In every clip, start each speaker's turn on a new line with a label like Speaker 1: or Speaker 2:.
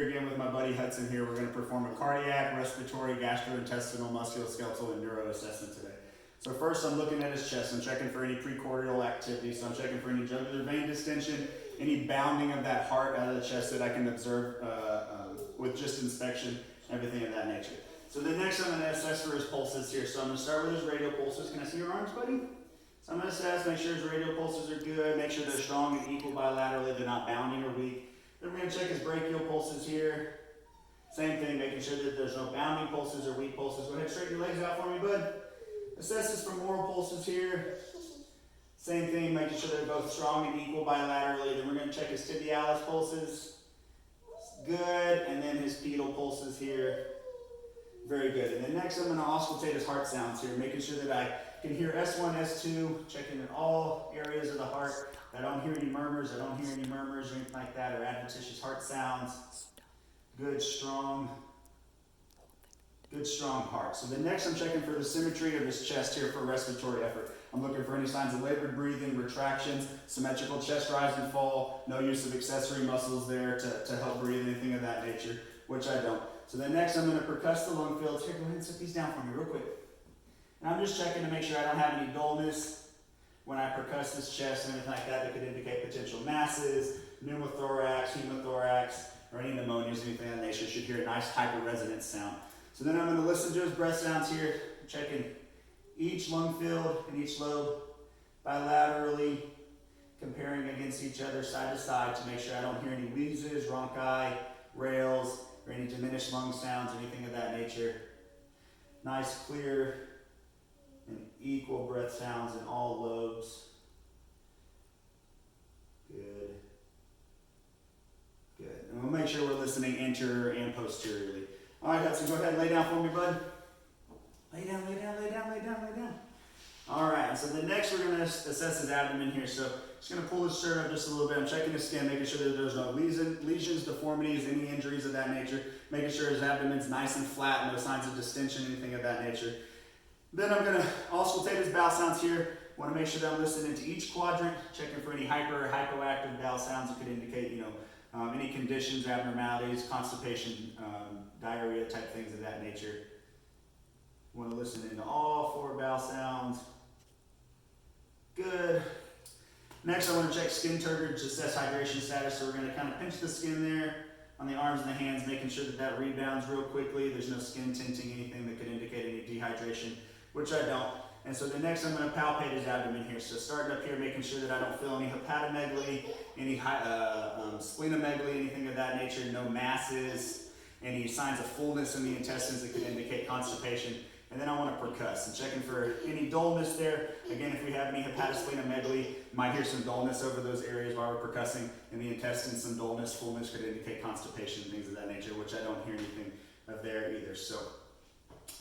Speaker 1: here again with my buddy Hudson here. We're going to perform a cardiac, respiratory, gastrointestinal, musculoskeletal, and neuro assessment today. So first I'm looking at his chest. I'm checking for any precordial activity. So I'm checking for any jugular vein distension, any bounding of that heart out of the chest that I can observe with just inspection, everything of that nature. So the next I'm going to assess for his pulses here. So I'm going to start with his radial pulses. Can I see your arms, buddy? So I'm going to assess, make sure his radial pulses are good, make sure they're strong and equal bilaterally, they're not bounding or weak. Then we're going to check his brachial pulses here. Same thing, making sure that there's no bounding pulses or weak pulses. Go ahead, straighten your legs out for me, bud. Assess his femoral pulses here. Same thing, making sure they're both strong and equal bilaterally. Then we're going to check his tibialis pulses. Good, and then his pedal pulses here. Very good. And then next I'm going to auscultate his heart sounds here, making sure that I can hear S1, S2, checking in all areas of the heart. I don't hear any murmurs, or anything like that, or adventitious heart sounds. Good, strong heart. So then next I'm checking for the symmetry of his chest here for respiratory effort. I'm looking for any signs of labored breathing, retractions, symmetrical chest rise and fall, no use of accessory muscles there to help breathe, anything of that nature, which I don't. So then next I'm going to percuss the lung fields. Here, go ahead and set these down for me real quick. And I'm just checking to make sure I don't have any dullness when I percuss his chest and anything like that could indicate potential masses, pneumothorax, hemothorax, or any pneumonias, anything of that nature. Should hear a nice hyperresonance sound. So then I'm going to listen to his breath sounds here, checking each lung field and each lobe bilaterally, comparing against each other side to side to make sure I don't hear any wheezes, rhonchi, rales, or any diminished lung sounds, anything of that nature. Nice, clear, and equal breath sounds in all lobes. Good. Good. And we'll make sure we're listening anterior and posteriorly. All right, Hudson, go ahead and lay down for me, bud. Lay down, lay down, lay down, lay down, lay down. All right, so the next we're going to assess his abdomen here. So just going to pull his shirt up just a little bit. I'm checking his skin, making sure that there's no lesions, deformities, any injuries of that nature. Making sure his abdomen's nice and flat, no signs of distension, anything of that nature. Then I'm going to auscultate his bowel sounds here. Want to make sure that I'm listening to each quadrant, checking for any hyper or hypoactive bowel sounds that could indicate, any conditions, abnormalities, constipation, diarrhea type things of that nature. Want to listen into all 4 bowel sounds. Good. Next, I want to check skin turgor to assess hydration status. So we're going to kind of pinch the skin there on the arms and the hands, making sure that rebounds real quickly. There's no skin tinting, anything that could indicate any dehydration, which I don't. And so the next, I'm going to palpate his abdomen here. So starting up here, making sure that I don't feel any hepatomegaly, any splenomegaly, anything of that nature, no masses, any signs of fullness in the intestines that could indicate constipation. And then I want to percuss and checking for any dullness there. Again, if we have any hepatosplenomegaly, you might hear some dullness over those areas while we're percussing. In the intestines, some dullness, fullness could indicate constipation and things of that nature, which I don't hear anything of there either. So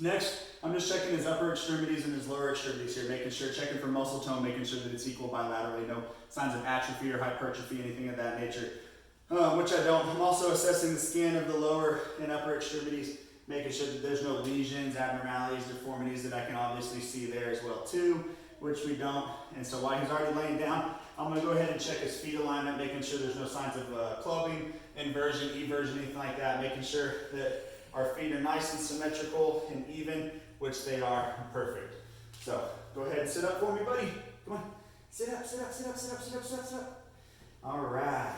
Speaker 1: next, I'm just checking his upper extremities and his lower extremities here, checking for muscle tone, making sure that it's equal bilaterally, no signs of atrophy or hypertrophy, anything of that nature, which I don't. I'm also assessing the skin of the lower and upper extremities, making sure that there's no lesions, abnormalities, deformities that I can obviously see there as well too, which we don't. And so while he's already laying down, I'm going to go ahead and check his feet alignment, making sure there's no signs of clubbing, inversion, eversion, anything like that, making sure that our feet are nice and symmetrical and even, which they are. Perfect. So go ahead and sit up for me, buddy. Come on. Sit up, sit up, sit up, sit up, sit up, sit up, sit up. All right.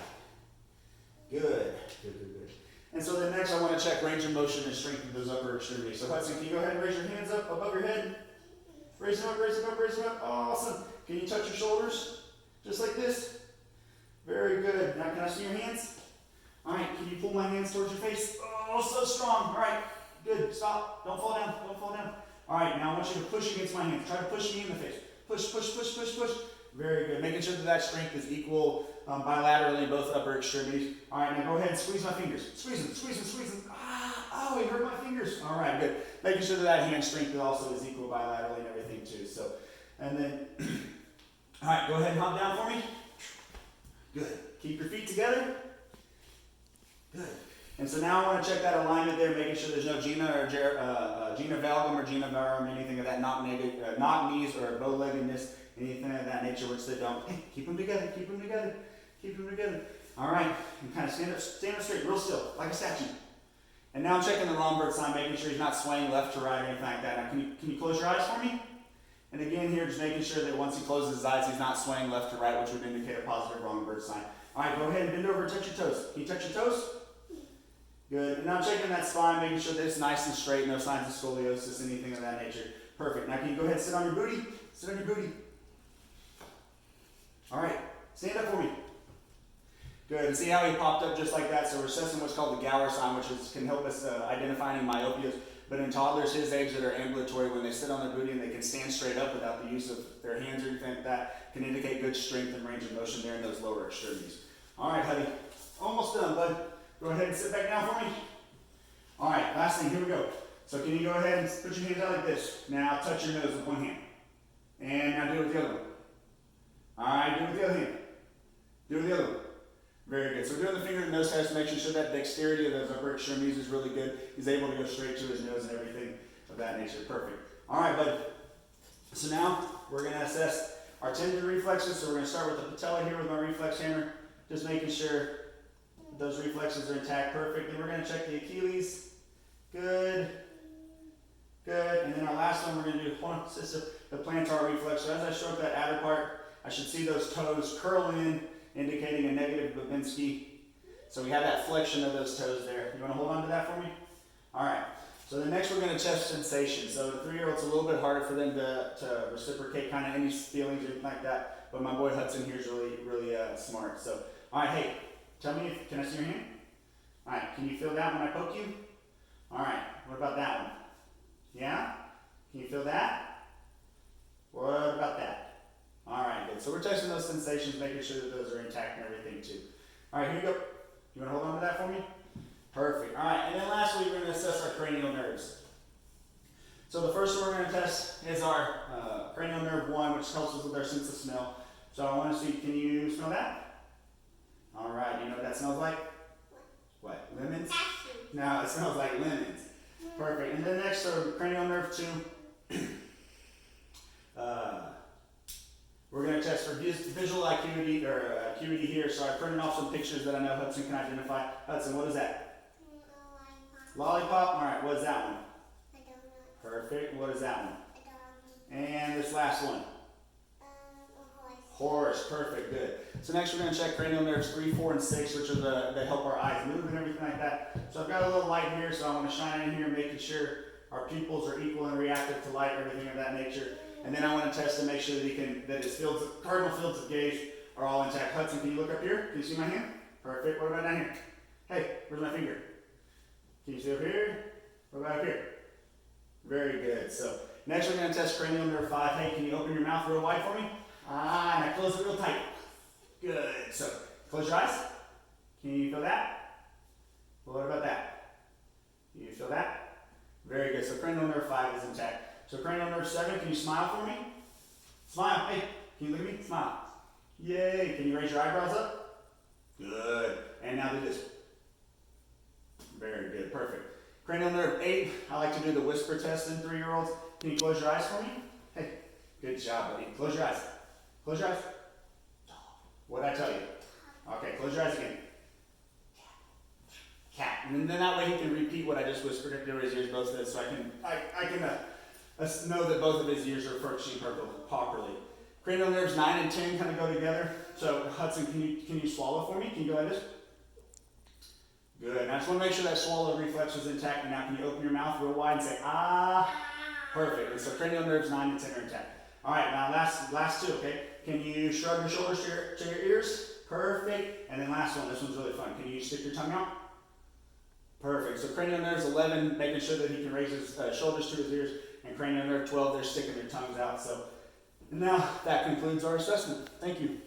Speaker 1: Good. Good, good, good. And so then next I want to check range of motion and strength of those upper extremities. So Hudson, can you go ahead and raise your hands up above your head? Raise them up, raise them up, raise them up. Awesome. Can you touch your shoulders? Just like this? Very good. Now can I see your hands? All right, can you pull my hands towards your face? Oh, so strong. All right, good. Stop. Don't fall down. Don't fall down. All right, now I want you to push against my hands. Try to push me in the face. Push, push, push, push, push. Very good. Making sure that strength is equal bilaterally in both upper extremities. All right, now go ahead and squeeze my fingers. Squeeze them, squeeze them, squeeze them. Ah, oh, it hurt my fingers. All right, good. Making sure that hand strength also is equal bilaterally and everything too. So, and then, all right, go ahead and hop down for me. Good. Keep your feet together. Good. And so now I want to check that alignment there, making sure there's no gena or gena valgum or gena varum, anything of that knock knees or bow-leggedness, anything of that nature, which they don't. Hey, keep them together, keep them together, keep them together. All right, and kind of stand up straight, real still, like a statue. And now I'm checking the wrong bird sign, making sure he's not swaying left to right or anything like that. Now can you close your eyes for me? And again here, just making sure that once he closes his eyes, he's not swaying left to right, which would indicate a positive wrong bird sign. All right, go ahead and bend over and touch your toes. Can you touch your toes? Good. And now I'm checking that spine, making sure that it's nice and straight, no signs of scoliosis, anything of that nature. Perfect. Now can you go ahead and sit on your booty? Sit on your booty. All right, stand up for me. Good. And see how he popped up just like that? So we're assessing what's called the Gower sign, which can help us identify any myopias. But in toddlers his age that are ambulatory, when they sit on their booty and they can stand straight up without the use of their hands or anything like that, can indicate good strength and range of motion there in those lower extremities. All right, honey. Almost done, bud. Go ahead and sit back down for me. All right, last thing. Here we go. So can you go ahead and put your hands out like this? Now touch your nose with one hand. And now do it with the other one. All right, do it with the other hand. Do it with the other one. Very good. So we're doing the finger to nose test, making sure that dexterity of those upper extremities is really good. He's able to go straight to his nose and everything of that nature. Perfect. All right, bud. So now we're going to assess our tendon reflexes. So we're going to start with the patella here with my reflex hammer, just making sure those reflexes are intact. Perfect. Then we're going to check the Achilles. Good. Good. And then our last one, we're going to do the plantar reflex. So as I stroke that outer part, I should see those toes curl in, indicating a negative Babinski. So we have that flexion of those toes there. You want to hold on to that for me? All right. So the next we're going to test sensation. So the 3-year-old's a little bit harder for them to reciprocate kind of any feelings or anything like that. But my boy Hudson here is really smart. So, all right, hey, tell me, can I see your hand? All right, can you feel that when I poke you? All right, what about that one? Yeah? Can you feel that? What about that? All right, good. So we're testing those sensations, making sure that those are intact and everything too. All right, here you go. You want to hold on to that for me? Perfect. All right, and then lastly, we're going to assess our cranial nerves. So the first one we're going to test is our cranial nerve 1, which helps us with our sense of smell. So I want to see, can you smell that? All right, you know what that smells like? What? Lemons? No, it smells like lemons. Perfect. And then next, so cranial nerve 2. We're going to test for visual acuity acuity here. So I printed off some pictures that I know Hudson can identify. Hudson, what is that? Lollipop. All right, what is that one?
Speaker 2: I don't know.
Speaker 1: Perfect. What is that one?
Speaker 2: A dog.
Speaker 1: And this last one?
Speaker 2: A horse.
Speaker 1: Horse. Perfect. Good. So next we're going to check cranial nerves 3, 4, and 6, which are they help our eyes move and everything like that. So I've got a little light here, so I want to shine in here, making sure our pupils are equal and reactive to light and everything of that nature. And then I want to test to make sure that his cardinal fields of gaze are all intact. Hudson, can you look up here? Can you see my hand? Perfect. What about down here? Hey, where's my finger? Can you see up here? What about up here? Very good. So next we're going to test cranial nerve 5. Hey, can you open your mouth real wide for me? And I close it real tight. Good. So close your eyes. Can you feel that? What about that? Can you feel that? Very good. So cranial nerve 5 is intact. So cranial nerve 7, can you smile for me? Smile. Hey, can you look at me? Smile. Yay. Can you raise your eyebrows up? Good. And now do this. Very good. Perfect. Cranial nerve 8, I like to do the whisper test in 3-year-olds. Can you close your eyes for me? Hey, good job, buddy. Close your eyes. Close your eyes. What did I tell you? Okay, close your eyes again. Cat. And then that way he can repeat what I just whispered into his ears both of it, so I can know that both of his ears are functioning properly. Cranial nerves 9 and 10 kind of go together. So Hudson, can you swallow for me? Can you go like this? Good. And I just want to make sure that swallow reflex is intact. And now can you open your mouth real wide and say, ah? Perfect. And so cranial nerves 9 and 10 are intact. All right, now last 2, okay? Can you shrug your shoulders to your ears? Perfect. And then last one, this one's really fun. Can you stick your tongue out? Perfect. So cranial nerves 11, making sure that he can raise his shoulders to his ears. And cranial nerve 12, they're sticking their tongues out. So and now that concludes our assessment. Thank you.